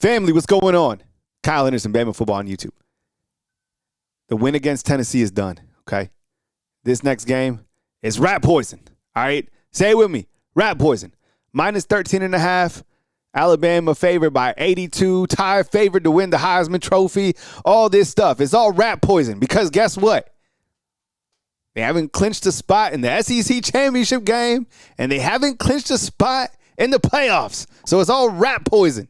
Family, what's going on? Kyle Henderson, Bama football on YouTube. The win against Tennessee is done, okay? This next game is rat poison, all right? Say it with me, rat poison. Minus 13.5. Alabama favored by 82. Ty favored to win the Heisman Trophy. All this stuff. It's all rat poison because guess what? They haven't clinched a spot in the SEC championship game, and they haven't clinched a spot in the playoffs. So it's all rat poison.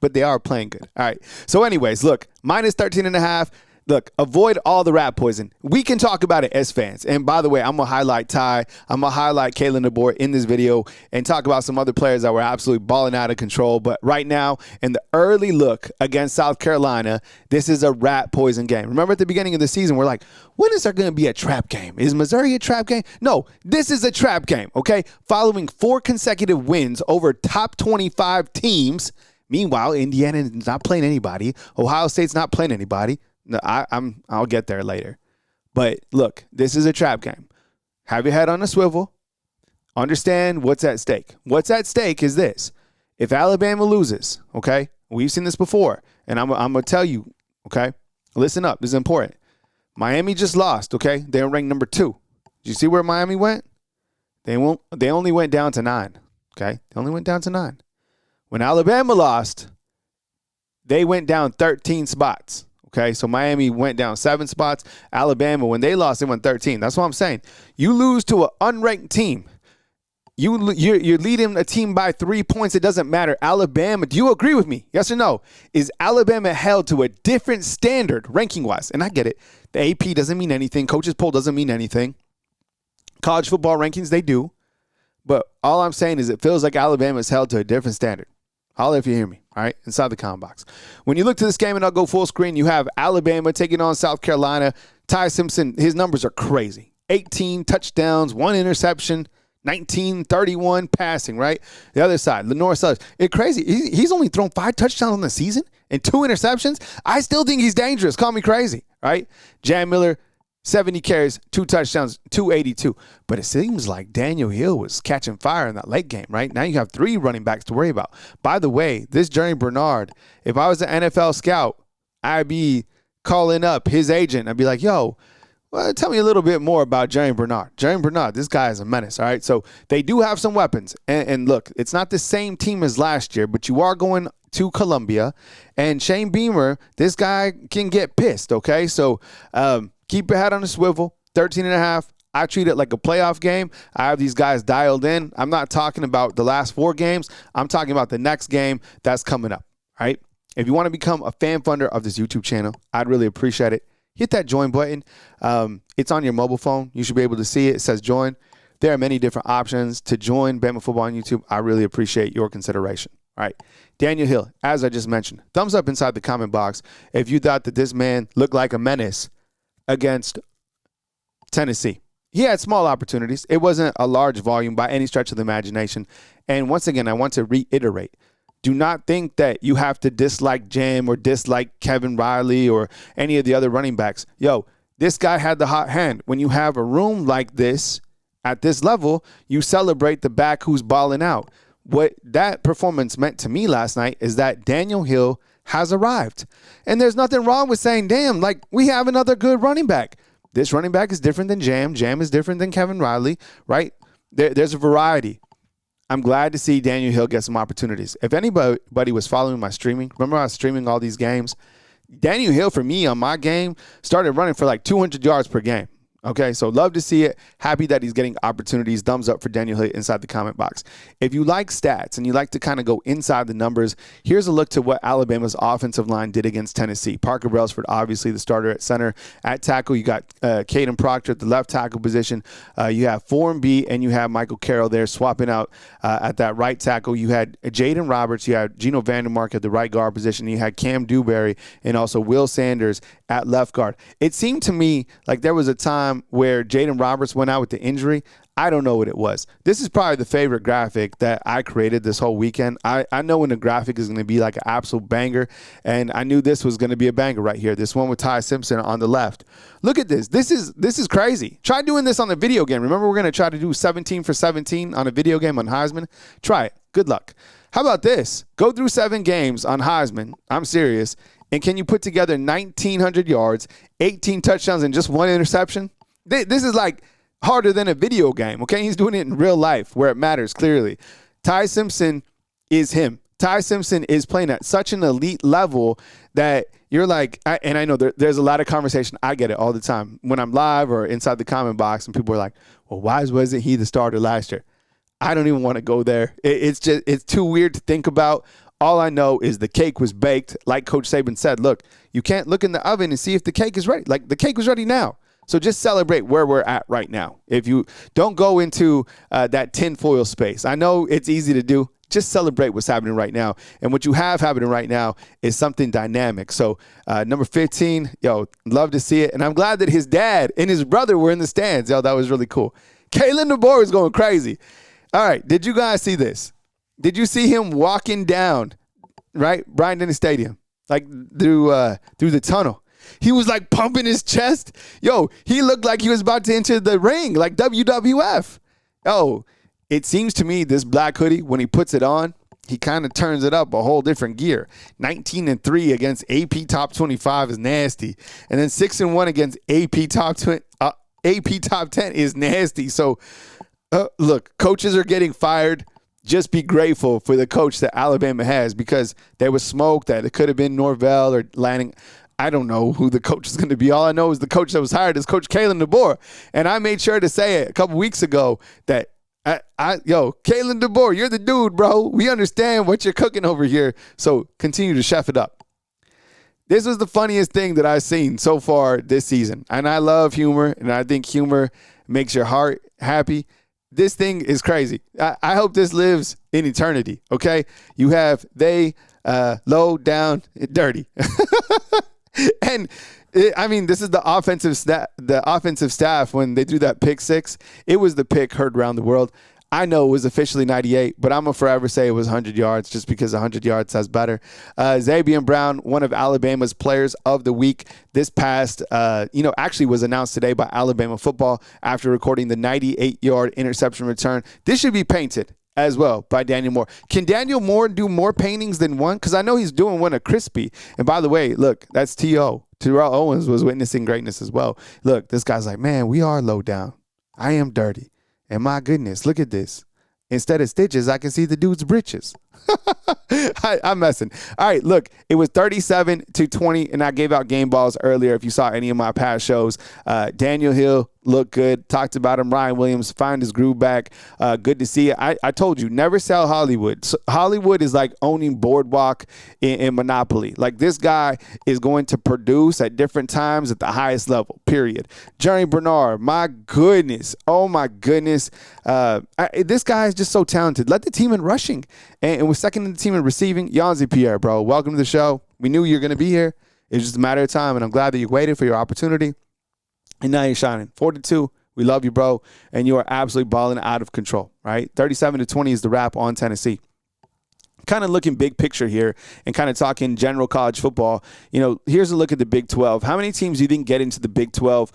But they are playing good. All right. So anyways, look, minus 13.5. Look, avoid all the rat poison. We can talk about it as fans. And by the way, I'm going to highlight Ty. I'm going to highlight Kalen DeBoer in this video and talk about some other players that were absolutely balling out of control. But right now, in the early look against South Carolina, this is a rat poison game. Remember at the beginning of the season, we're like, when is there going to be a trap game? Is Missouri a trap game? No, this is a trap game, okay? Following 4 consecutive wins over top 25 teams. Meanwhile, Indiana is not playing anybody. Ohio State's not playing anybody. No, I'll get there later. But look, this is a trap game. Have your head on a swivel. Understand what's at stake. What's at stake is this. If Alabama loses, okay, we've seen this before, and I'm going to tell you, okay, listen up. This is important. Miami just lost, okay? They're ranked number 2. Did you see where Miami went? They only went down to 9, okay? They only went down to 9. When Alabama lost, they went down 13 spots. Okay, so Miami went down 7 spots. Alabama, when they lost, they went 13. That's what I'm saying. You lose to an unranked team. You're leading a team by 3 points. It doesn't matter. Alabama, do you agree with me? Yes or no? Is Alabama held to a different standard ranking-wise? And I get it. The AP doesn't mean anything. Coaches poll doesn't mean anything. College football rankings, they do. But all I'm saying is it feels like Alabama is held to a different standard. Holler if you hear me, all right, inside the comment box. When you look to this game, and I'll go full screen, you have Alabama taking on South Carolina. Ty Simpson, his numbers are crazy. 18 touchdowns, 1 interception, 19, 31 passing, right? The other side, Lenore Suggs. It's crazy. He's only thrown 5 touchdowns on the season and 2 interceptions. I still think he's dangerous. Call me crazy, right? Jan Miller, 70 carries, 2 touchdowns, 282. But it seems like Daniel Hill was catching fire in that late game, right? Now you have 3 running backs to worry about. By the way, this Jerry Bernard, if I was an NFL scout, I'd be calling up his agent. I'd be like, yo, well, tell me a little bit more about Jerry Bernard. Jerry Bernard, this guy is a menace, all right? So they do have some weapons. And look, it's not the same team as last year, but you are going to Columbia. And Shane Beamer, this guy can get pissed, okay? So, keep your head on a swivel, 13.5. I treat it like a playoff game. I have these guys dialed in. I'm not talking about the last 4 games. I'm talking about the next game that's coming up, all right? If you want to become a fan funder of this YouTube channel, I'd really appreciate it. Hit that join button. It's on your mobile phone. You should be able to see it. It says join. There are many different options to join Bama Football on YouTube. I really appreciate your consideration. All right. Daniel Hill, as I just mentioned, thumbs up inside the comment box if you thought that this man looked like a menace against Tennessee. He had small opportunities. It wasn't a large volume by any stretch of the imagination. And once again, I want to reiterate, do not think that you have to dislike Jam or dislike Kevin Riley or any of the other running backs. Yo, this guy had the hot hand. When you have a room like this, at this level, you celebrate the back who's balling out. What that performance meant to me last night is that Daniel Hill has arrived. And there's nothing wrong with saying, damn, like we have another good running back. This running back is different than Jam. Jam is different than Kevin Riley, right? There's a variety. I'm glad to see Daniel Hill get some opportunities. If anybody was following my streaming, remember I was streaming all these games? Daniel Hill, for me, on my game, started running for like 200 yards per game. Okay, so love to see it. Happy that he's getting opportunities. Thumbs up for Daniel Hill inside the comment box. If you like stats and you like to kind of go inside the numbers, here's a look to what Alabama's offensive line did against Tennessee. Parker Brailsford, obviously the starter at center. At tackle, you got Caden Proctor at the left tackle position. You have Form B, and you have Michael Carroll there swapping out at that right tackle. You had Jaden Roberts. You had Geno Vandermark at the right guard position. You had Cam Dewberry and also Will Sanders at left guard. It seemed to me like there was a time where Jaden Roberts went out with the injury. I don't know what it was. This is probably the favorite graphic that I created this whole weekend. I know when the graphic is going to be like an absolute banger, and I knew this was going to be a banger right here. This one with Ty Simpson on the left. Look at this. This is crazy. Try doing this on the video game. Remember, we're going to try to do 17 for 17 on a video game on Heisman. Try it. Good luck. How about this? Go through 7 games on Heisman. I'm serious. And can you put together 1,900 yards, 18 touchdowns, and just 1 interception? This is like harder than a video game, okay? He's doing it in real life where it matters, clearly. Ty Simpson is him. Ty Simpson is playing at such an elite level that you're like, and I know there's a lot of conversation. I get it all the time when I'm live or inside the comment box, and people are like, well, why wasn't he the starter last year? I don't even want to go there. It's too weird to think about. All I know is the cake was baked. Like Coach Saban said, look, you can't look in the oven and see if the cake is ready. Like, the cake was ready now. So just celebrate where we're at right now. If you don't go into that tinfoil space, I know it's easy to do. Just celebrate what's happening right now. And what you have happening right now is something dynamic. So number 15, love to see it. And I'm glad that his dad and his brother were in the stands. That was really cool. Kalen DeBoer is going crazy. All right, did you guys see this? Did you see him walking down, right, Bryant-Denny Stadium, like through the tunnel? He was like pumping his chest. He looked like he was about to enter the ring, like WWF. It seems to me this black hoodie, when he puts it on, he kind of turns it up a whole different gear. 19-3 against AP Top 25 is nasty. And then 6-1 against AP Top 10 is nasty. So, look, coaches are getting fired. Just be grateful for the coach that Alabama has, because there was smoke that it could have been Norvell or Lanning. I don't know who the coach is going to be. All I know is the coach that was hired is Coach Kalen DeBoer. And I made sure to say it a couple weeks ago that, Kalen DeBoer, you're the dude, bro. We understand what you're cooking over here, so continue to chef it up. This was the funniest thing that I've seen so far this season. And I love humor, and I think humor makes your heart happy. This thing is crazy. I hope this lives in eternity, okay? You have they, low, down, dirty. And this is the offensive staff when they do that pick 6. It was the pick heard around the world. I know it was officially 98, but I'm going to forever say it was 100 yards just because 100 yards sounds better. Zabian Brown, one of Alabama's players of the week this past, actually was announced today by Alabama football after recording the 98-yard interception return. This should be painted as well by Daniel Moore. Can Daniel Moore do more paintings than one? Because I know he's doing one of Crispy. And by the way, look, that's T.O. Terrell Owens was witnessing greatness as well. Look, this guy's like, man, we are low down. I am dirty. And my goodness, look at this. Instead of stitches, I can see the dude's britches. I'm messing. All right, look, it was 37-20, and I gave out game balls earlier if you saw any of my past shows. Daniel Hill looked good. Talked about him. Ryan Williams find his groove back. Good to see it. I told you, never sell Hollywood. So Hollywood is like owning Boardwalk in Monopoly. Like, this guy is going to produce at different times at the highest level, period. Jerry Bernard, my goodness. Oh, my goodness. This guy is just so talented. Led the team in rushing and was second in the team in receiving. Yanzi Pierre, bro, welcome to the show. We knew you were going to be here. It's just a matter of time, and I'm glad that you waited for your opportunity. And now you're shining. 4-2. We love you, bro. And you are absolutely balling out of control, right? 37-20 is the wrap on Tennessee. Kind of looking big picture here and kind of talking general college football. Here's a look at the Big 12. How many teams do you think get into the Big 12?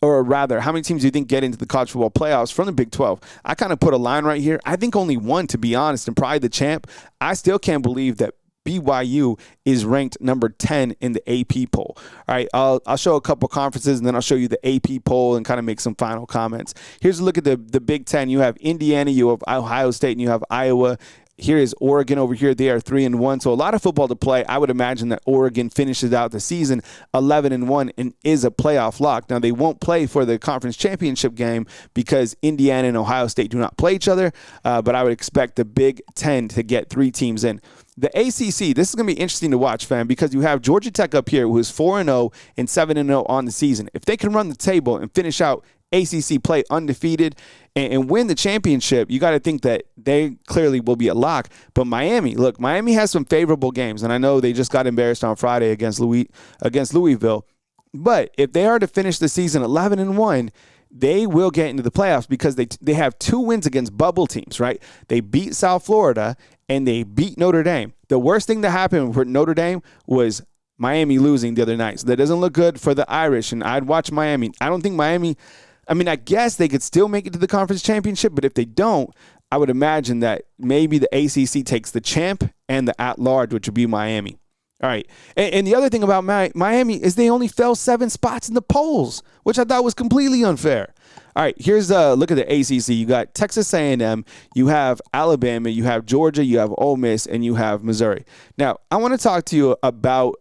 Or rather, how many teams do you think get into the college football playoffs from the Big 12? I kind of put a line right here. I think only one, to be honest, and probably the champ. I still can't believe that BYU is ranked number 10 in the AP poll. All right, I'll show a couple conferences, and then I'll show you the AP poll and kind of make some final comments. Here's a look at the Big 10. You have Indiana, you have Ohio State, and you have Iowa. Here is Oregon over here. They are 3-1. So a lot of football to play. I would imagine that Oregon finishes out the season 11-1 and is a playoff lock. Now, they won't play for the conference championship game because Indiana and Ohio State do not play each other. But I would expect the Big 10 to get 3 teams in. The ACC, this is going to be interesting to watch, fam, because you have Georgia Tech up here, who is 4-0 and 7-0 on the season. If they can run the table and finish out ACC play undefeated and win the championship, you got to think that they clearly will be a lock. But Miami has some favorable games, and I know they just got embarrassed on Friday against Louisville. But if they are to finish the season 11-1, they will get into the playoffs because they have 2 wins against bubble teams, right? They beat South Florida and they beat Notre Dame. The worst thing that happened for Notre Dame was Miami losing the other night. So that doesn't look good for the Irish, and I'd watch Miami. I don't think Miami – I guess they could still make it to the conference championship, but if they don't, I would imagine that maybe the ACC takes the champ and the at-large, which would be Miami. All right. And the other thing about Miami is they only fell 7 spots in the polls, which I thought was completely unfair. All right, here's a look at the ACC. You got Texas A&M, you have Alabama, you have Georgia, you have Ole Miss, and you have Missouri. Now, I want to talk to you about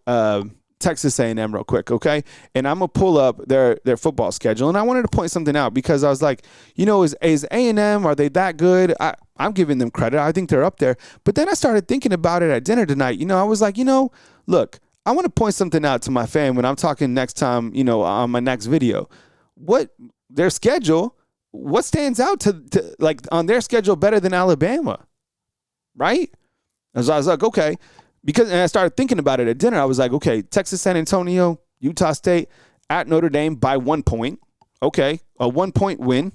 Texas A&M real quick, okay? And I'm going to pull up their football schedule. And I wanted to point something out because I was like, is A&M, are they that good? I'm giving them credit. I think they're up there. But then I started thinking about it at dinner tonight. I was like, look, I want to point something out to my fam when I'm talking next time, on my next video. Their schedule, what stands out to like on their schedule better than Alabama, right? As I was like, okay, and I started thinking about it at dinner. I was like, okay, Texas, San Antonio, Utah State, at Notre Dame by 1 point. Okay, a 1 point win,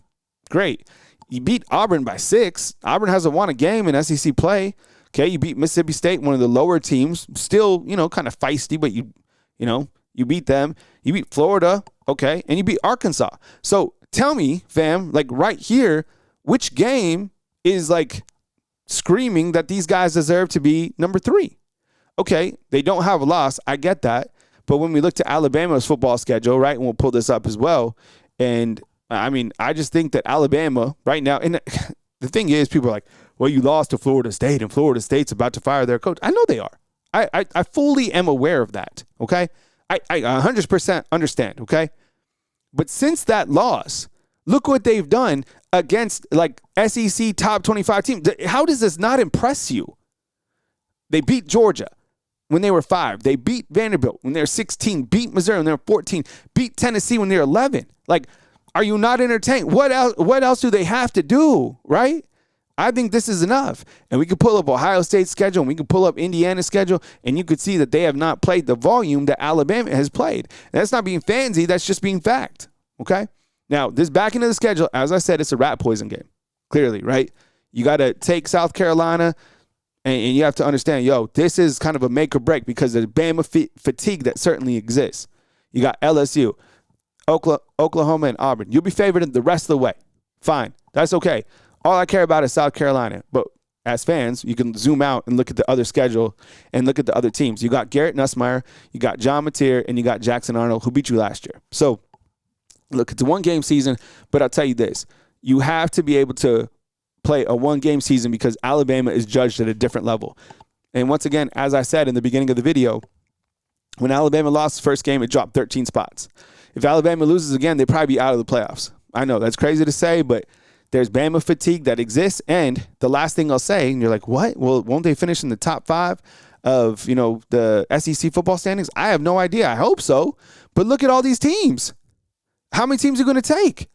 great. You beat Auburn by 6. Auburn hasn't won a game in SEC play. Okay, you beat Mississippi State, one of the lower teams, still, kind of feisty, but you beat them. You beat Florida, okay, and you beat Arkansas. So tell me, fam, like right here, which game is like screaming that these guys deserve to be number 3? Okay, they don't have a loss. I get that. But when we look to Alabama's football schedule, right, and we'll pull this up as well, and I mean, I just think that Alabama right now, and the thing is, people are like, well, you lost to Florida State, and Florida State's about to fire their coach. I know they are. I fully am aware of that, okay? I 100% understand, okay? But since that loss, look what they've done against, like, SEC top 25 teams. How does this not impress you? They beat Georgia when they were 5. They beat Vanderbilt when they were 16. Beat Missouri when they were 14. Beat Tennessee when they were 11. Like, are you not entertained? What else do they have to do, right? I think this is enough. And we could pull up Ohio State's schedule, and we could pull up Indiana's schedule, and you could see that they have not played the volume that Alabama has played. And that's not being fancy. That's just being fact, okay? Now, this back into the schedule, as I said, it's a rat poison game, clearly, right? You got to take South Carolina, and you have to understand, this is kind of a make or break because there's Bama fatigue that certainly exists. You got LSU, Oklahoma, and Auburn. You'll be favored the rest of the way. Fine. That's okay. All I care about is South Carolina. But as fans, you can zoom out and look at the other schedule and look at the other teams. You got Garrett Nussmeier, you got John Mateer, and you got Jackson Arnold, who beat you last year. So, look, it's a one-game season, but I'll tell you this. You have to be able to play a one-game season because Alabama is judged at a different level. And once again, as I said in the beginning of the video, when Alabama lost the first game, it dropped 13 spots. If Alabama loses again, they'd probably be out of the playoffs. I know that's crazy to say, but there's Bama fatigue that exists. And the last thing I'll say, and you're like, what? Well, won't they finish in the top 5 of, the SEC football standings? I have no idea. I hope so. But look at all these teams. How many teams are going to take?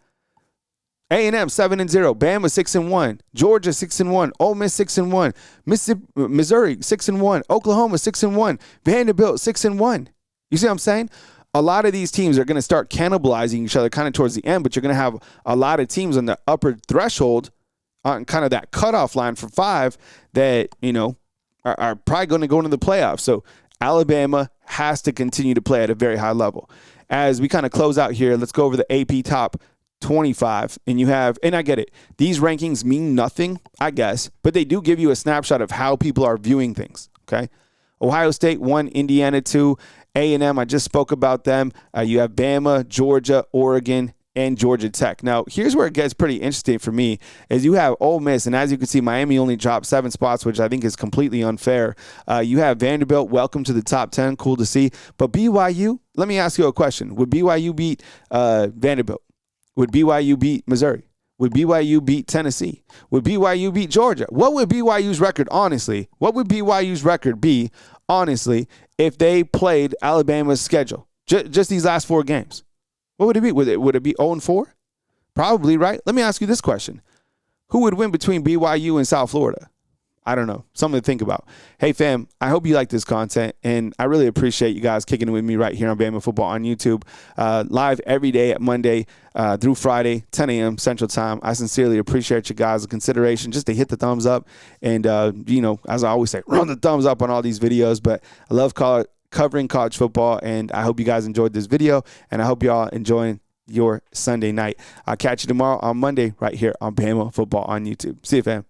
A&M 7-0, Bama 6-1, Georgia 6-1, Ole Miss 6-1, Missouri 6-1, Oklahoma 6-1, Vanderbilt 6-1. You see what I'm saying? A lot of these teams are going to start cannibalizing each other kind of towards the end, but you're going to have a lot of teams on the upper threshold on kind of that cutoff line for 5 that, are probably going to go into the playoffs. So Alabama has to continue to play at a very high level. As we kind of close out here, let's go over the AP top 25. And I get it. These rankings mean nothing, I guess, but they do give you a snapshot of how people are viewing things, okay? Ohio State 1, Indiana 2, A&M, I just spoke about them. You have Bama, Georgia, Oregon, and Georgia Tech. Now, here's where it gets pretty interesting for me, is you have Ole Miss, and as you can see, Miami only dropped 7 spots, which I think is completely unfair. You have Vanderbilt, welcome to the top 10, cool to see. But BYU, let me ask you a question. Would BYU beat Vanderbilt? Would BYU beat Missouri? Would BYU beat Tennessee? Would BYU beat Georgia? What would BYU's record, honestly? What would BYU's record be, honestly, if they played Alabama's schedule? Just these last 4 games. What would it be? Would it be 0-4? Probably, right? Let me ask you this question. Who would win between BYU and South Florida? I don't know. Something to think about. Hey, fam, I hope you like this content, and I really appreciate you guys kicking it with me right here on Bama Football on YouTube. Live every day at Monday through Friday, 10 a.m. Central Time. I sincerely appreciate you guys' consideration just to hit the thumbs up. And, as I always say, run the thumbs up on all these videos. But I love covering college football, and I hope you guys enjoyed this video, and I hope y'all enjoying your Sunday night. I'll catch you tomorrow on Monday right here on Bama Football on YouTube. See you, fam.